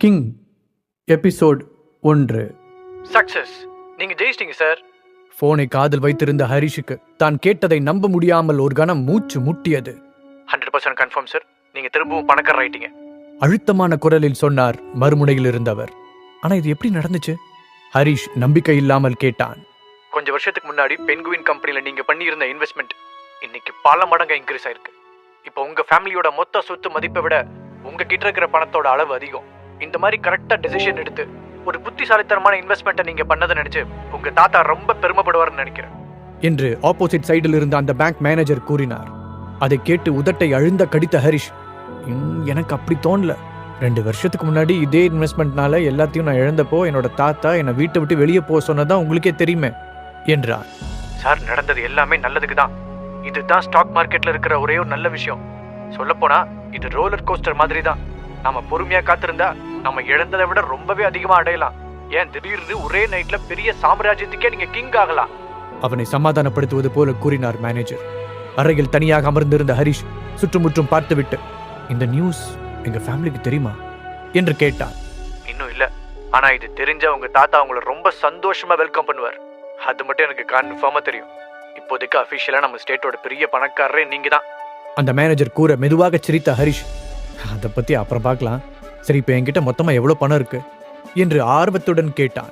King episode 1. Success. நீங்க ஜெயிச்சிட்டீங்க sir. போனை காதில் வைத்திருந்த ஹரிஷுக்கு தான் கேட்டதை நம்ப முடியாமல் ஒரு கணம் மூச்சு முட்டியது. 100% கன்ஃபார்ம் சார். நீங்க திரும்பவும் பணக்காரர் ஆயிட்டீங்க. அழுத்தமான குரலில் சொன்னார் மறுமுனையில் இருந்தவர். ஆனா இது எப்படி நடந்துச்சு? ஹரிஷ் நம்பிக்கை இல்லாமல் கேட்டான். கொஞ்சம் வருஷத்துக்கு முன்னாடி பென்குயின் கம்பெனில நீங்க பண்ணியிருந்த இன்வெஸ்ட்மெண்ட் இன்னைக்கு பல மடங்கு இன்க்ரீஸ் ஆயிருக்கு. இப்போ உங்க ஃபேமிலியோட மொத்த சொத்து மதிப்பை விட உங்க கிட்ட இருக்கிற பணத்தோட அளவு அதிகம். இந்த மாதிரி கரெக்டா டெசிஷன் எடுத்து ஒரு புத்திசாலித்தனமான இன்வெஸ்ட்மெண்ட்டை நீங்க பண்ணதை நினைச்சு உங்க தாத்தா ரொம்ப பெருமைப்படுவார்னு நினைக்கிறேன் என்று ஆப்போசிட் சைடில் இருந்த அந்த பேங்க் மேனேஜர் கூறினார். அதை கேட்டு உதட்டை அழுந்த கடித்த ஹரிஷ், எனக்கு அப்படி தோணல. 2 வருஷத்துக்கு முன்னாடி இதே இன்வெஸ்ட்மெண்ட்னால எல்லாத்தையும் நான் இழந்தப்போ என்னோட தாத்தா என்னை வீட்டை விட்டு வெளியே போக சொன்னதான் உங்களுக்கே தெரியுமே என்றார். சார், நடந்தது எல்லாமே நல்லதுக்கு தான். இதுதான் ஸ்டாக் மார்க்கெட்ல இருக்கிற ஒரே ஒரு நல்ல விஷயம். சொல்லப்போனா இது ரோலர் கோஸ்டர் மாதிரி தான். நாம பொறுமையா காத்திருந்தா நம்ம இழந்ததை விட ரொம்பவே அதிகமா அடையலாம். ஏன் திடீர்னு ஒரே நைட்ல பெரிய சாம்ராஜ்யத்துக்கே நீங்க கிங் ஆகலாம். அவனை சமாதானப்படுத்துவது போல கூறினார் மேனேஜர். அறையில் தனியாக அமர்ந்திருந்த ஹரிஷ் சுற்றுமுற்றும் பார்த்துவிட்டு, இந்த நியூஸ் எங்க ஃபேமிலிக்கு தெரியுமா என்று கேட்டான். இன்னும் இல்ல, ஆனா இது தெரிஞ்சா உங்க தாத்தா உங்களை ரொம்ப சந்தோஷமா வெல்கம் பண்ணுவார். அது மட்டும் எனக்கு கன்ஃபார்மா தெரியும். இப்போதைக்கு அபிஷியலா நம்ம ஸ்டேட்டோட பெரிய பணக்காரரே நீங்க தான். அந்த மேனேஜர் கூற மெதுவாக சிரித்த ஹரிஷ், அதை பத்தி அப்புறம் பார்க்கலாம். சரி, இப்ப என்கிட்ட மொத்தமா எவ்வளவு பணம் இருக்கு என்று ஆர்வத்துடன் கேட்டான்.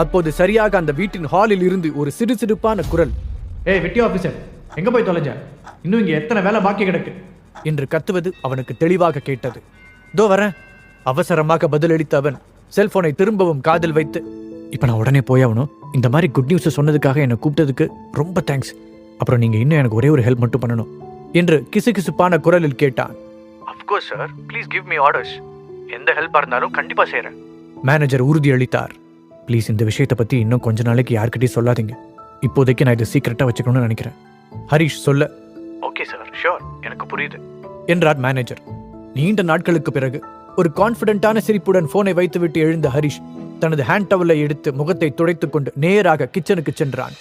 அப்போது சரியாக அந்த வீட்டின் ஹாலில் இருந்து ஒரு சிறுசிறுப்பான குரல், ஏய் வெட்டி ஆபீசர், எங்க போய் தொலைஞ்ச? இன்னும் இங்க எத்தனை வேலை பாக்கி கிடக்கு என்று கத்துவது அவனுக்கு தெளிவாக கேட்டது. தோ வரேன், அவசரமாக பதிலளித்த அவன் செல்போனை திரும்பவும் காதில் வைத்து, இப்ப நான் உடனே போயாகணும். இந்த மாதிரி குட் நியூஸ் சொன்னதுக்காக என்னை கூப்பிட்டதுக்கு ரொம்ப தேங்க்ஸ். அப்புறம் நீங்க இன்னும் எனக்கு ஒரே ஒரு ஹெல்ப் மட்டும் பண்ணணும் என்று கிசுகிசுப்பான குரலில் கேட்டான். Of course sir, please give me orders. எந்த ஹெல்ப்பா இருந்தாலும் கண்டிப்பா செய்றேன். மேனேஜர் உறுதியளித்தார். ப்ளீஸ் இந்த விஷயத்தை பத்தி இன்னும் கொஞ்ச நாளைக்கு யார்கிட்டயும் சொல்லாதீங்க. இப்போதைக்கு நான் இதை சீக்கிரட்டா வச்சுக்கணும்னு நினைக்கிறேன். ஹரிஷ் சொல்ல, ஓகே சார், ஷூர், எனக்கு புரியுது என்றார் மேனேஜர். நீண்ட நாட்களுக்கு பிறகு ஒரு கான்பிடென்டான சிரிப்புடன் போனை வைத்துவிட்டு எழுந்த ஹரிஷ் தனது ஹேண்ட் டவலை எடுத்து முகத்தை துடைத்துக் கொண்டு நேராக கிச்சனுக்கு சென்றான்.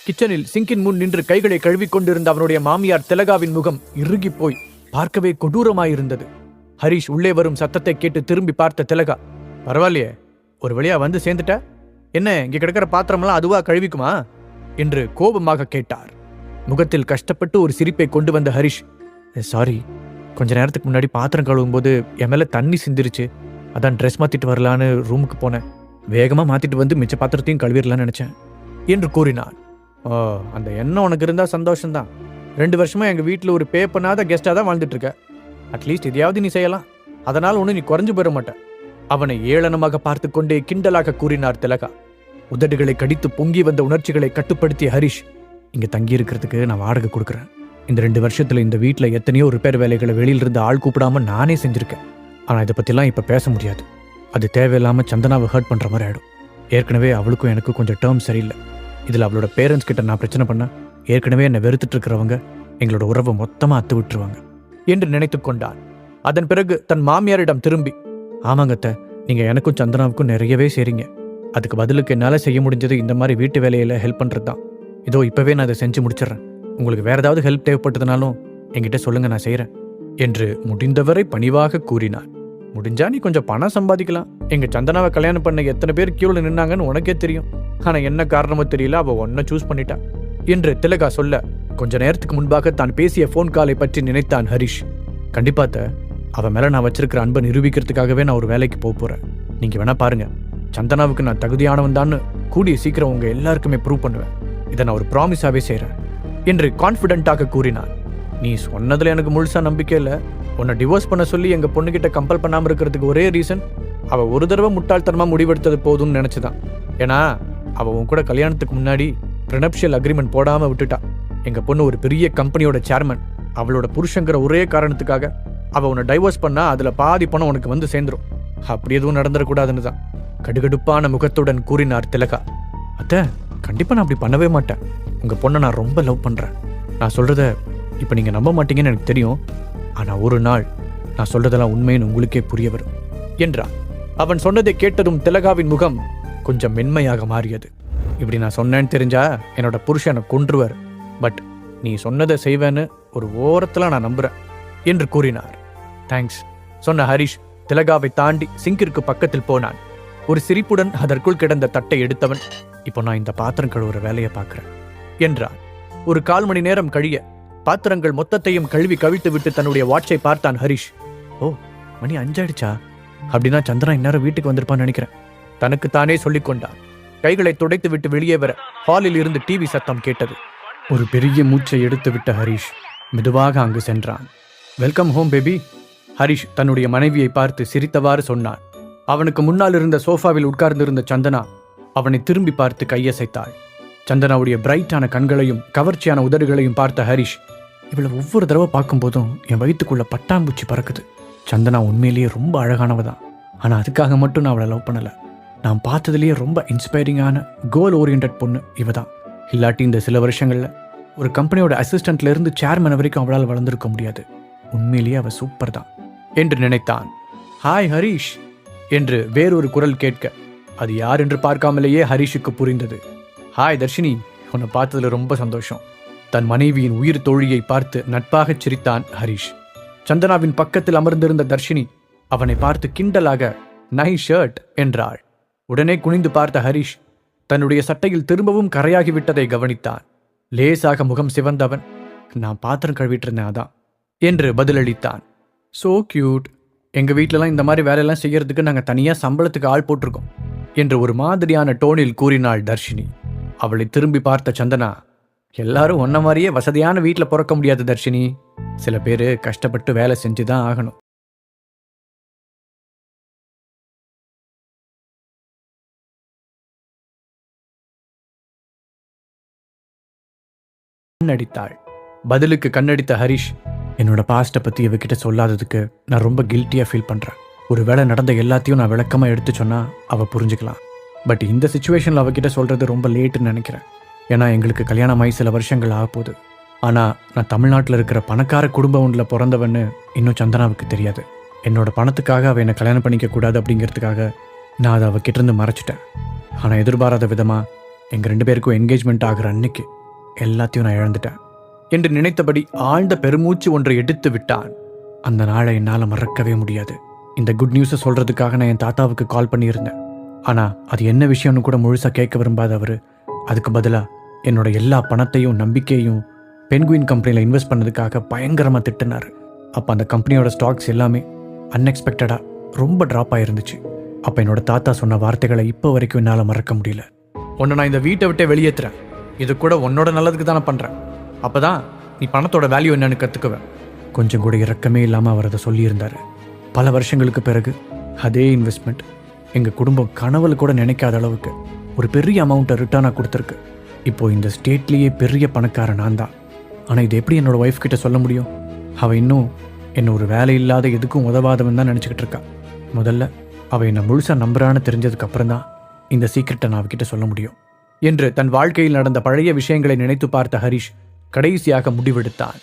கிச்சனில் சிங்கின் முன் நின்று கைகளை கழுவிக் கொண்டிருந்த அவனுடைய மாமியார் திலகாவின் முகம் இறுகி போய் பார்க்கவே கொடூரமாயிருந்தது. ஹரிஷ் உள்ளே வரும் சத்தத்தை கேட்டு திரும்பி பார்த்த திலகா, பரவாயில்லையே, ஒரு வழியா வந்து சேர்ந்துட்ட, என்ன இங்க கிடக்கிற பாத்திரமெல்லாம் அதுவா கழுவிக்குமா என்று கோபமாக கேட்டார். முகத்தில் கஷ்டப்பட்டு ஒரு சிரிப்பை கொண்டு வந்த ஹரிஷ், சாரி, கொஞ்ச நேரத்துக்கு முன்னாடி பாத்திரம் கழுவும் போது என் மேல தண்ணி சிந்திருச்சு. அதான் ட்ரெஸ் மாத்திட்டு வரலான்னு ரூமுக்கு போனேன். வேகமா மாத்திட்டு வந்து மிச்ச பாத்திரத்தையும் கழுவிடலான்னு நினைச்சேன் என்று கூறினான். ஓ, அந்த எண்ணம் உனக்கு இருந்தா சந்தோஷம்தான். 2 வருஷமா எங்க வீட்டில் ஒரு பே பண்ணாத கெஸ்டா தான் வாழ்ந்துட்டு இருக்க. அட்லீஸ்ட் இதையாவது நீ செய்யலாம். அதனால் ஒன்றும் நீ குறைஞ்சு போயிட மாட்ட. அவனை ஏளனமாக பார்த்து கொண்டே கிண்டலாக கூறினார் திலகா. உதடுகளை கடித்து பொங்கி வந்த உணர்ச்சிகளை கட்டுப்படுத்திய ஹரிஷ், இங்க தங்கி இருக்கிறதுக்கு நான் வாடகை கொடுக்குறேன். இந்த 2 வருஷத்துல இந்த வீட்டில் எத்தனையோ ரிப்பேர் வேலைகளை வெளியிலிருந்து ஆள் கூப்பிடாம நானே செஞ்சிருக்கேன். ஆனா இதை பத்திலாம் இப்ப பேச முடியாது. அது தேவையில்லாம சந்தனாவை ஹர்ட் பண்ற மாதிரி ஆயிடும். ஏற்கனவே அவளுக்கும் எனக்கு கொஞ்சம் டேர்ம் சரியில்லை. இதுல அவளோட பேரண்ட்ஸ் கிட்ட நான் பிரச்சனை பண்ண ஏற்கனவே என்னை வெறுத்துட்டு இருக்கிறவங்க எங்களோட உறவை மொத்தமா அத்து விட்டுருவாங்க என்று நினைத்து கொண்டான். அதன் பிறகு தன் மாமியாரிடம் திரும்பி, ஆமாங்கத்த, நீங்க எனக்கும் சந்தனாவுக்கும் நிறையவே செய்றீங்க. அதுக்கு பதிலுக்கு என்னால செய்ய முடிஞ்சது இந்த மாதிரி வீட்டு வேலையில ஹெல்ப் பண்றது தான். இதோ இப்பவே நான் அதை செஞ்சு முடிச்சிடறேன். உங்களுக்கு வேற ஏதாவது ஹெல்ப் தேவைப்பட்டதுனாலும் என்கிட்ட சொல்லுங்க, நான் செய்யறேன் என்று முடிந்தவரை பணிவாக கூறினார். முடிஞ்சா நீ கொஞ்சம் பணம் சம்பாதிக்கலாம். எங்க சந்தனாவை கல்யாணம் பண்ண எத்தனை பேர் கியூல நின்னாங்கன்னு உனக்கே தெரியும். ஆனா என்ன காரணமோ தெரியல, அவ ஒன்ன சூஸ் பண்ணிட்டா என்று திலகா சொல்ல, கொஞ்ச நேரத்துக்கு முன்பாக தான் பேசிய போன் காலை பற்றி நினைத்தான் ஹரிஷ். கண்டிப்பாத்த, அவ மேல நான் வச்சிருக்கிற அன்பை நிரூபிக்கிறதுக்காகவே நான் ஒரு வேலைக்கு போறேன். நீங்க வேணா பாருங்க, சந்தனாவுக்கு நான் தகுதியானவன் தான் கூடிய சீக்கிரம் உங்க எல்லாருக்குமே ப்ரூவ் பண்ணுவேன். இதை நான் ஒரு ப்ராமிஸாவே செய்யறேன் என்று கான்பிடென்ட்டாக கூறினான். நீ சொன்னதுல எனக்கு முழுசா நம்பிக்கை இல்லை. உன்னை டிவோர்ஸ் பண்ண சொல்லி எங்க பொண்ணுகிட்ட கம்பல் பண்ணாம இருக்கிறதுக்கு ஒரே ரீசன், அவ ஒரு தடவை முட்டாள்தனமா முடிவெடுத்தது போதும்னு நினைச்சுதான். ஏன்னா அவ உன் கூட கல்யாணத்துக்கு முன்னாடி ப்ரினப்ஷியல் அக்ரிமெண்ட் போடாம விட்டுட்டா. எங்க பொண்ணு ஒரு பெரிய கம்பெனியோட சேர்மன். அவளோட புருஷங்கிற ஒரே காரணத்துக்காக அவ உன்னை டைவோர்ஸ் பண்ணா அதுல பாதி பணம் உனக்கு வந்து சேர்ந்துரும். அப்படி எதுவும் நடந்துடக்கூடாதுன்னு தான் கடுகடுப்பான முகத்துடன் கூறினார் திலகா. அத்த, கண்டிப்பா நான் அப்படி பண்ணவே மாட்டேன். உங்க பொண்ணை நான் ரொம்ப லவ் பண்றேன். நான் சொல்றத இப்ப நீங்க நம்ப மாட்டீங்கன்னு எனக்கு தெரியும். ஆனா ஒரு நாள் நான் சொல்றதெல்லாம் உண்மைன்னு உங்களுக்கே புரிய வரும் என்றான். அவன் சொன்னதை கேட்டதும் திலகாவின் முகம் கொஞ்சம் மென்மையாக மாறியது. இப்படி நான் சொன்னேன்னு தெரிஞ்சா என்னோட புருஷனை கொன்றுவர். பட் நீ சொன்னதை செய்வேன்னு ஒரு ஓரத்துல நான் நம்புறேன் என்று கூறினார். தேங்க்ஸ் சொன்ன ஹரிஷ் திலகாவை தாண்டி சிங்கிற்கு பக்கத்தில் போனான். ஒரு சிரிப்புடன் அதற்குள் கிடந்த தட்டை எடுத்தவன், இப்போ நான் இந்த பாத்திரம் கழுவுற வேலையை பார்க்கிறேன் என்றான். ஒரு 1/4 மணி நேரம் கழிய பாத்திரங்கள் மொத்தத்தையும் கழுவி கவிழ்த்து விட்டு தன்னுடைய வாட்சை பார்த்தான் ஹரிஷ். ஓ, மணி 5 ஆயிடுச்சா? அப்படின்னா சந்திரா இந்நேரம் வீட்டுக்கு வந்திருப்பான்னு நினைக்கிறேன். தனக்குத்தானே சொல்லிக் கொண்டான். கைகளை துடைத்து விட்டு வெளியே வர ஹாலில் இருந்து டிவி சத்தம் கேட்டது. ஒரு பெரிய மூச்சை எடுத்து விட்ட ஹரிஷ் மெதுவாக அங்கு சென்றான். Welcome home baby. ஹரிஷ் தன்னுடைய மனைவியை பார்த்து சிரித்தவாறு சொன்னான். அவனுக்கு முன்னால் இருந்த சோஃபாவில் உட்கார்ந்திருந்த சந்தனா அவனை திரும்பி பார்த்து கையசைத்தாள். சந்தனாவுடைய பிரைட்டான கண்களையும் கவர்ச்சியான உதடுகளையும் பார்த்த ஹரிஷ், இவளை ஒவ்வொரு தடவை பார்க்கும்போதும் என் வயிற்றுக்குள்ள பட்டாம்பூச்சி பறக்குது. சந்தனா உண்மையிலேயே ரொம்ப அழகானவதான். ஆனால் அதுக்காக மட்டும் நான் அவளை லவ் பண்ணலை. நான் பார்த்ததுலேயே ரொம்ப இன்ஸ்பைரிங்கான கோல் ஓரியன்ட் பொண்ணு இவ தான். இல்லாட்டி இந்த சில வருஷங்களில் ஒரு கம்பெனியோட அசிஸ்டண்ட்ல இருந்து சேர்மன் வரைக்கும் அவளால் வளர்ந்துருக்க முடியாது. உண்மையிலேயே அவள் சூப்பர் தான் என்று நினைத்தான். ஹாய் ஹரிஷ் என்று வேறொரு குரல் கேட்க அது யார் என்று பார்க்காமலேயே ஹரிஷுக்கு புரிந்தது. ஹாய் தர்ஷினி, உன்னை பார்த்ததுல ரொம்ப சந்தோஷம். தன் மனைவியின் உயிர் தோழியை பார்த்து நட்பாகச் சிரித்தான் ஹரிஷ். சந்தனாவின் பக்கத்தில் அமர்ந்திருந்த தர்ஷினி அவனை பார்த்து கிண்டலாக நைஸ் ஷர்ட் என்றாள். உடனே குனிந்து பார்த்த ஹரிஷ் தன்னுடைய சட்டையில் திரும்பவும் கரையாகிவிட்டதை கவனித்தான். லேசாக முகம் சிவந்தவன், நான் பாத்திரம் கழுவிட்டு இருந்தேன் அதான் என்று பதிலளித்தான். So cute. எங்க வீட்டிலலாம் இந்த மாதிரி வேலையெல்லாம் செய்யறதுக்கு நாங்கள் தனியாக சம்பளத்துக்கு ஆள் போட்டிருக்கோம் என்று ஒரு மாதிரியான டோனில் கூறினாள் தர்ஷினி. அவளை திரும்பி பார்த்த சந்தனா, எல்லாரும் ஒன்ன மாதிரியே வசதியான வீட்டில் பிறக்க முடியாது தர்ஷினி. சில பேர் கஷ்டப்பட்டு வேலை செஞ்சுதான் ஆகணும். கண்ணடித்தாள். பதிலுக்கு கண்ணடித்த ஹரிஷ், என்னோட பாஸ்ட்டை பற்றி இவகிட்ட சொல்லாததுக்கு நான் ரொம்ப கில்ட்டியாக ஃபீல் பண்ணுறேன். ஒரு வேளை நடந்த எல்லாத்தையும் நான் விளக்கமாக எடுத்து சொன்னால் அவள் புரிஞ்சுக்கலாம். பட் இந்த சுச்சுவேஷனில் அவகிட்ட சொல்கிறது ரொம்ப லேட்டுன்னு நினைக்கிறேன். ஏன்னா எங்களுக்கு கல்யாணமாகி சில வருஷங்கள் ஆகப்போகுது. ஆனால் நான் தமிழ்நாட்டில் இருக்கிற பணக்கார குடும்பம் ஒன்றில் பிறந்தவன்னு இன்னும் சந்தனாவுக்கு தெரியாது. என்னோட பணத்துக்காக அவள் என்னை கல்யாணம் பண்ணிக்க கூடாது அப்படிங்கிறதுக்காக நான் அதை அவகிட்டேருந்து மறைச்சிட்டேன். ஆனால் எதிர்பாராத விதமாக எங்கள் 2 பேருக்கும் என்கேஜ்மெண்ட் ஆகிற அன்னைக்கு எல்லாத்தையும் நான் இழந்துட்டேன் என்று நினைத்தபடி ஆழ்ந்த பெருமூச்சு ஒன்றை எடுத்து விட்டான். அந்த நாளை என்னால் மறக்கவே முடியாது. இந்த குட் நியூஸை சொல்கிறதுக்காக நான் என் தாத்தாவுக்கு கால் பண்ணியிருந்தேன். ஆனால் அது என்ன விஷயம்னு கூட முழுசாக கேட்க விரும்பாத அவர் அதுக்கு பதிலாக என்னோட எல்லா பணத்தையும் நம்பிக்கையும் பென்குயின் கம்பெனியில் இன்வெஸ்ட் பண்ணதுக்காக பயங்கரமாக திட்டினார். அப்போ அந்த கம்பெனியோட ஸ்டாக்ஸ் எல்லாமே அன்எக்ஸ்பெக்டடாக ரொம்ப ட்ராப் ஆகிருந்துச்சு. அப்போ என்னோட தாத்தா சொன்ன வார்த்தைகளை இப்போ வரைக்கும் என்னால் மறக்க முடியல. உன்னை நான் இந்த வீட்டை விட்டே வெளியேற்றுறேன். இது கூட உன்னோட நல்லதுக்கு தானே பண்ணுறேன். அப்போ தான் நீ பணத்தோட வேல்யூ என்னன்னு கற்றுக்குவேன். கொஞ்சம் கூட இரக்கமே இல்லாமல் அவர் அதை சொல்லியிருந்தார். பல வருஷங்களுக்கு பிறகு அதே இன்வெஸ்ட்மெண்ட் எங்கள் குடும்பம் கனவுல கூட நினைக்காத அளவுக்கு ஒரு பெரிய அமௌண்ட்டை ரிட்டர்னாக கொடுத்துருக்கு. இப்போது இந்த ஸ்டேட்லேயே பெரிய பணக்காரன் நான் தான். ஆனால் இது எப்படி என்னோடய ஒய்ஃப் கிட்ட சொல்ல முடியும்? அவள் இன்னும் என்னை ஒரு வேலை இல்லாத எதுக்கும் உதவாதவன் தான் நினச்சிக்கிட்டு இருக்கா. முதல்ல அவள் என்னை முழுசாக நம்புறான்னு தெரிஞ்சதுக்கு அப்புறம் தான் இந்த சீக்கிரட்டை நான் அவகிட்ட சொல்ல முடியும் என்று தன் வாழ்க்கையில் நடந்த பழைய விஷயங்களை நினைத்து பார்த்த ஹரிஷ் கடைசியாக முடிவெடுத்தான்.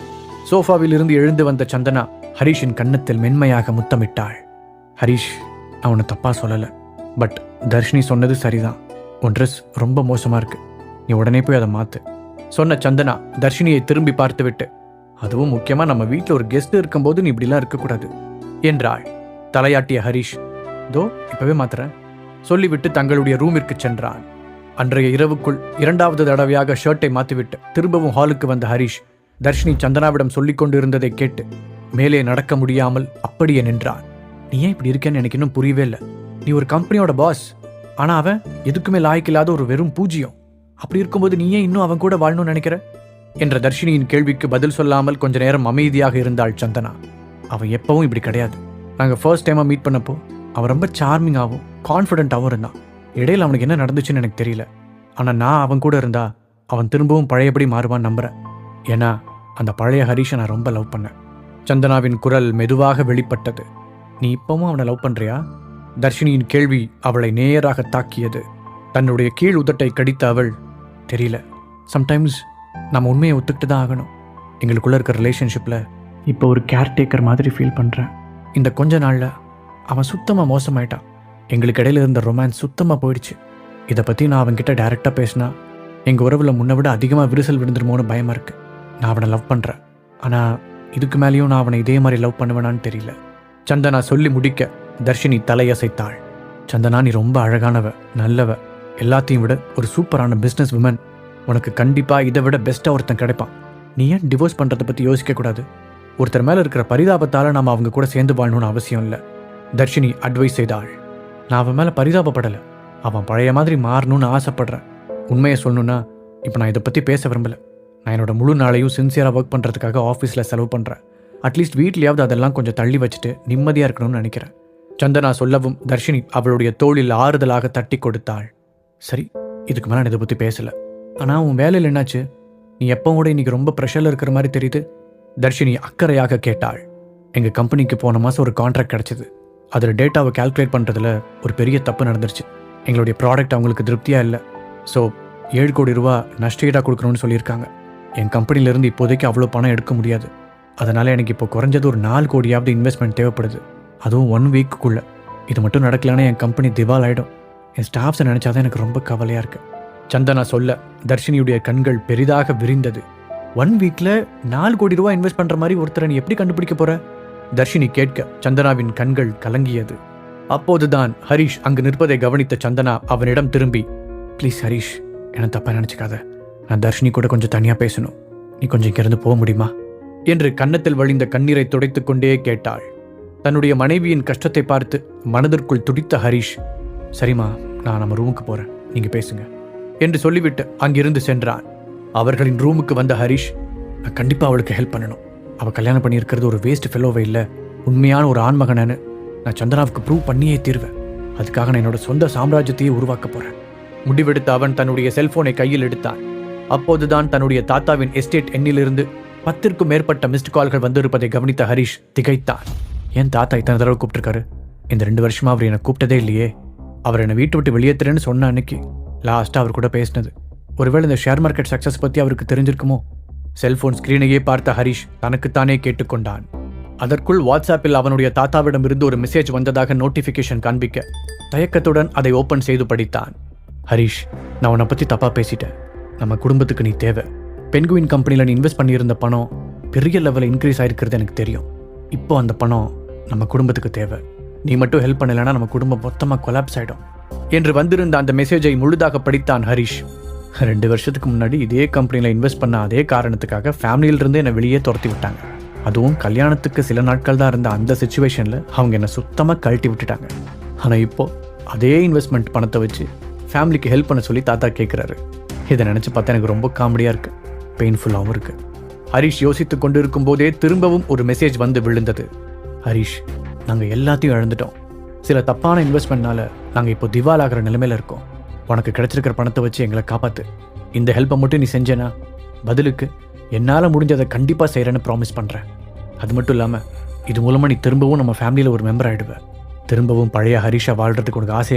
சோஃபாவில் இருந்து எழுந்து வந்த சந்தனா ஹரிஷின் கன்னத்தில் மென்மையாக முத்தமிட்டாள். ஹரிஷ், அவனை தப்பாக சொல்லலை. பட் தர்ஷினி சொன்னது சரிதான். உன் ட்ரெஸ் ரொம்ப மோசமாக இருக்கு. நீ உடனே போய் அதை மாற்று சொன்ன சந்தனா தர்ஷினியை திரும்பி பார்த்துவிட்டு, அதுவும் முக்கியமாக நம்ம வீட்டில் ஒரு கெஸ்ட் இருக்கும்போது நீ இப்படிலாம் இருக்கக்கூடாது என்றாள். தலையாட்டிய ஹரிஷ், தோ இப்பவே மாத்துறேன் சொல்லிவிட்டு தங்களுடைய ரூமிற்கு சென்றான். அன்றைய இரவுக்குள் 2வது தடவையாக ஷர்ட்டை மாற்றிவிட்டு திரும்பவும் ஹாலுக்கு வந்த ஹரிஷ் தர்ஷினி சந்தனாவிடம் சொல்லிக் கொண்டிருந்ததை கேட்டு மேலே நடக்க முடியாமல் அப்படியே நின்றான். நீ ஏன் இப்படி இருக்கேன்னு எனக்கு இன்னும் புரியவே இல்லை. நீ ஒரு கம்பெனியோட பாஸ், ஆனால் அவன் எதுக்குமே லாய்க்கில்லாத ஒரு வெறும் பூஜ்யம். அப்படி இருக்கும்போது நீ ஏன் இன்னும் அவன் கூட வாழணும்னு நினைக்கிற என்ற தர்ஷினியின் கேள்விக்கு பதில் சொல்லாமல் கொஞ்ச நேரம் அமைதியாக இருந்தாள் சந்தனா. அவன் எப்பவும் இப்படி கிடையாது. நாங்கள் ஃபர்ஸ்ட் டைமாக மீட் பண்ணப்போ அவன் ரொம்ப சார்மிங்காகவும் கான்ஃபிடென்ட்டாகவும் இருந்தான். இடையில் அவனுக்கு என்ன நடந்துச்சுன்னு எனக்கு தெரியல. ஆனால் நான் அவன் கூட இருந்தா அவன் திரும்பவும் பழையபடி மாறுவான்னு நம்புறேன். ஏன்னா அந்த பழைய ஹரிஷை நான் ரொம்ப லவ் பண்ணேன். சந்தனாவின் குரல் மெதுவாக வெளிப்பட்டது. நீ இப்பவும் அவனை லவ் பண்ணுறியா? தர்ஷினியின் கேள்வி அவளை நேராக தாக்கியது. தன்னுடைய கீழ் உதட்டை கடித்த அவள், தெரியல, சம்டைம்ஸ் நம்ம உண்மையை ஒத்துக்கிட்டு தான் ஆகணும். எங்களுக்குள்ளே இருக்கிற ரிலேஷன்ஷிப்பில் இப்போ ஒரு கேர்டேக்கர் மாதிரி ஃபீல் பண்ணுறேன். இந்த கொஞ்ச நாளில் அவன் சுத்தமாக மோசமாயிட்டான். எங்களுக்கு இடையில இருந்த ரொமான்ஸ் சுத்தமாக போயிடுச்சு. இதை பற்றி நான் அவன்கிட்ட டைரெக்டாக பேசினா எங்கள் உறவில் முன்னை விட அதிகமாக விரிசல் விழுந்துருமோன்னு பயமாக இருக்குது. நான் அவனை லவ் பண்ணுறேன். ஆனால் இதுக்கு மேலேயும் நான் அவனை இதே மாதிரி லவ் பண்ணுவேனான்னு தெரியல. சந்தனா சொல்லி முடிக்க தர்ஷினி தலையசைத்தாள். சந்தனா, நீ ரொம்ப அழகானவ, நல்லவ, எல்லாத்தையும் விட ஒரு சூப்பரான பிஸ்னஸ் விமன். உனக்கு கண்டிப்பாக இதை விட பெஸ்ட்டாக ஒருத்தன் கிடைப்பான். நீ ஏன் டிவோர்ஸ் பண்ணுறதை பற்றி யோசிக்கக்கூடாது? ஒருத்தர் மேலே இருக்கிற பரிதாபத்தால் நம்ம அவங்க கூட சேர்ந்து வாழணும்னு அவசியம் இல்லை. தர்ஷினி அட்வைஸ் செய்தாள். நான் அவன் மேலே பரிதாபப்படலை, அவன் பழைய மாதிரி மாறணும்னு ஆசைப்படுறேன். உண்மையை சொல்லணுன்னா இப்போ நான் இதை பற்றி பேச விரும்பலை. நான் என்னோட முழு நாளையும் சின்சியராக ஒர்க் பண்ணுறதுக்காக ஆஃபீஸில் செலவு பண்ணுறேன். அட்லீஸ்ட் வீட்லேயாவது அதெல்லாம் கொஞ்சம் தள்ளி வச்சுட்டு நிம்மதியாக இருக்கணும்னு நினைக்கிறேன். சந்தனா சொல்லவும் தர்ஷினி அவளுடைய தோளில் ஆறுதலாக தட்டி கொடுத்தாள். சரி, இதுக்கு மேலே நான் இதை பற்றி பேசலை. ஆனால் உன் வேலையில் என்னாச்சு? நீ எப்போ கூட இன்னைக்கு ரொம்ப ப்ரெஷரில் இருக்கிற மாதிரி தெரியுது. தர்ஷினி அக்கறையாக கேட்டாள். எங்கள் கம்பெனிக்கு போன மாதம் ஒரு கான்ட்ராக்ட் கிடச்சிது. அதில் டேட்டாவை கால்குலேட் பண்ணுறதுல ஒரு பெரிய தப்பு நடந்துருச்சு. எங்களுடைய ப்ராடக்ட் அவங்களுக்கு திருப்தியாக இல்லை. ஸோ 7 கோடி ரூபா நஷ்டஈடாக கொடுக்கணும்னு சொல்லியிருக்காங்க. என் கம்பெனிலேருந்து இப்போதைக்கு அவ்வளோ பணம் எடுக்க முடியாது. அதனால் எனக்கு இப்போ குறைஞ்சது ஒரு 4 கோடியாவது இன்வெஸ்ட்மெண்ட் தேவைப்படுது, அதுவும் 1 வீக்குள்ளே. இது மட்டும் நடக்கலைன்னா என் கம்பெனி திவால் ஆகிடும். என் ஸ்டாஃப்ஸை நினச்சாதான் எனக்கு ரொம்ப கவலையாக இருக்குது. சந்தனா சொல்ல தர்ஷினியுடைய கண்கள் பெரிதாக விரிந்தது. 1 வீக்கில் 4 கோடி ரூபா இன்வெஸ்ட் பண்ணுற மாதிரி ஒருத்தரை நீ எப்படி கண்டுபிடிக்க போற? தர்ஷினி கேட்க சந்தனாவின் கண்கள் கலங்கியது. அப்போதுதான் ஹரிஷ் அங்கு நிற்பதை கவனித்த சந்தனா அவனிடம் திரும்பி, ப்ளீஸ் ஹரிஷ், என்ன தப்பா நினச்சிக்காத. நான் தர்ஷினி கூட கொஞ்சம் தனியாக பேசணும். நீ கொஞ்சம் இங்கிருந்து போக முடியுமா என்று கன்னத்தில் வழிந்த கண்ணீரை துடைத்துக் கொண்டே கேட்டாள். தன்னுடைய மனைவியின் கஷ்டத்தை பார்த்து மனதிற்குள் துடித்த ஹரிஷ், சரிம்மா, நான் நம்ம ரூமுக்கு போகிறேன், நீங்கள் பேசுங்க என்று சொல்லிவிட்டு அங்கிருந்து சென்றான். அவர்களின் ரூமுக்கு வந்த ஹரிஷ், நான் கண்டிப்பாக அவளுக்கு ஹெல்ப் பண்ணணும். அவள் கல்யாணம் பண்ணியிருக்கிறது ஒரு வேஸ்ட் ஃபெலோவே இல்லை, உண்மையான ஒரு ஆண்மகனு நான் சந்தனாவுக்கு ப்ரூவ் பண்ணியே தீர்வேன். அதுக்காக நான் என்னோட சொந்த சாம்ராஜ்யத்தையே உருவாக்க போகிறேன். முடிவெடுத்த அவன் தன்னுடைய செல்போனை கையில் எடுத்தான். அப்போதுதான் தன்னுடைய தாத்தாவின் எஸ்டேட் எண்ணிலிருந்து 10க்கும் மேற்பட்ட மிஸ்ட் கால்கள் வந்திருப்பதை கவனித்த ஹரிஷ் திகைத்தான். ஏன் தாத்தா இத்தனை தடவை கூப்பிட்டுருக்காரு? இந்த 2 வருஷமா அவர் என்னை கூப்பிட்டதே இல்லையே. அவர் என்னை வீட்டை விட்டு வெளியேற்றுறேன்னு சொன்ன அன்னைக்கு லாஸ்ட்டாக அவர் கூட பேசினது. ஒருவேளை இந்த ஷேர் மார்க்கெட் சக்ஸஸ் பற்றி அவருக்கு தெரிஞ்சிருக்குமோ? செல்போன் ஸ்கிரீனையே பார்த்த ஹரிஷ் தனக்குத்தானே கேட்டுக்கொண்டான். அதற்குள் வாட்ஸ்ஆப்பில் அவனுடைய தாத்தாவிடம் இருந்து ஒரு மெசேஜ் வந்ததாக நோட்டிஃபிகேஷன் காண்பிக்க தயக்கத்துடன் அதை ஓப்பன் செய்து படித்தான். ஹரிஷ், நான் உன்னை பற்றி தப்பாக பேசிட்டேன். நம்ம குடும்பத்துக்கு நீ தேவை. பென்குயின் கம்பெனியில் நீ இன்வெஸ்ட் பண்ணியிருந்த பணம் பெரிய லெவலில் இன்க்ரீஸ் ஆகிருக்கிறது எனக்கு தெரியும். இப்போ அந்த பணம் நம்ம குடும்பத்துக்கு தேவை. நீ மட்டும் ஹெல்ப் பண்ணலைன்னா நம்ம குடும்பம் மொத்தமாக கொலாப்ஸ் ஆகிடும் என்று வந்திருந்த அந்த மெசேஜை முழுதாக படித்தான் ஹரிஷ். 2 வருஷத்துக்கு முன்னாடி இதே கம்பெனியில் இன்வெஸ்ட் பண்ண அதே காரணத்துக்காக ஃபேமிலியிலிருந்து என்னை வெளியே துரத்தி விட்டாங்க. அதுவும் கல்யாணத்துக்கு சில நாட்கள் தான் இருந்த அந்த சிச்சுவேஷனில் அவங்க என்னை சுத்தமாக கழட்டி விட்டுட்டாங்க. ஆனால் இப்போது அதே இன்வெஸ்ட்மெண்ட் பணத்தை வச்சு ஃபேமிலிக்கு ஹெல்ப் பண்ண சொல்லி தாத்தா கேட்குறாரு. இதை நினச்சி பார்த்தா எனக்கு ரொம்ப காமெடியாக இருக்குது, பெயின்ஃபுல்லாகவும் இருக்குது. ஹரிஷ் யோசித்து கொண்டு இருக்கும் போதே திரும்பவும் ஒரு மெசேஜ் வந்து விழுந்தது. ஹரிஷ், நாங்கள் எல்லாத்தையும் இழந்துட்டோம். சில தப்பான இன்வெஸ்ட்மெண்ட்னால நாங்கள் இப்போ திவால் ஆகிற நிலைமையில் இருக்கோம். உனக்கு கிடைச்சிருக்கிற பணத்தை வச்சு எங்களை காப்பாற்று. இந்த ஹெல்ப்பை மட்டும் நீ செஞ்சேன்னா பதிலுக்கு என்னால் முடிஞ்சதை கண்டிப்பாக செய்கிறேன்னு ப்ராமிஸ் பண்ணுறேன். அது மட்டும் இல்லாமல் இது மூலமாக நீ திரும்பவும் நம்ம ஃபேமிலியில் ஒரு மெம்பர் ஆகிடுவேன். திரும்பவும் பழைய ஹரிஷா வாழ்கிறதுக்கு உனக்கு ஆசை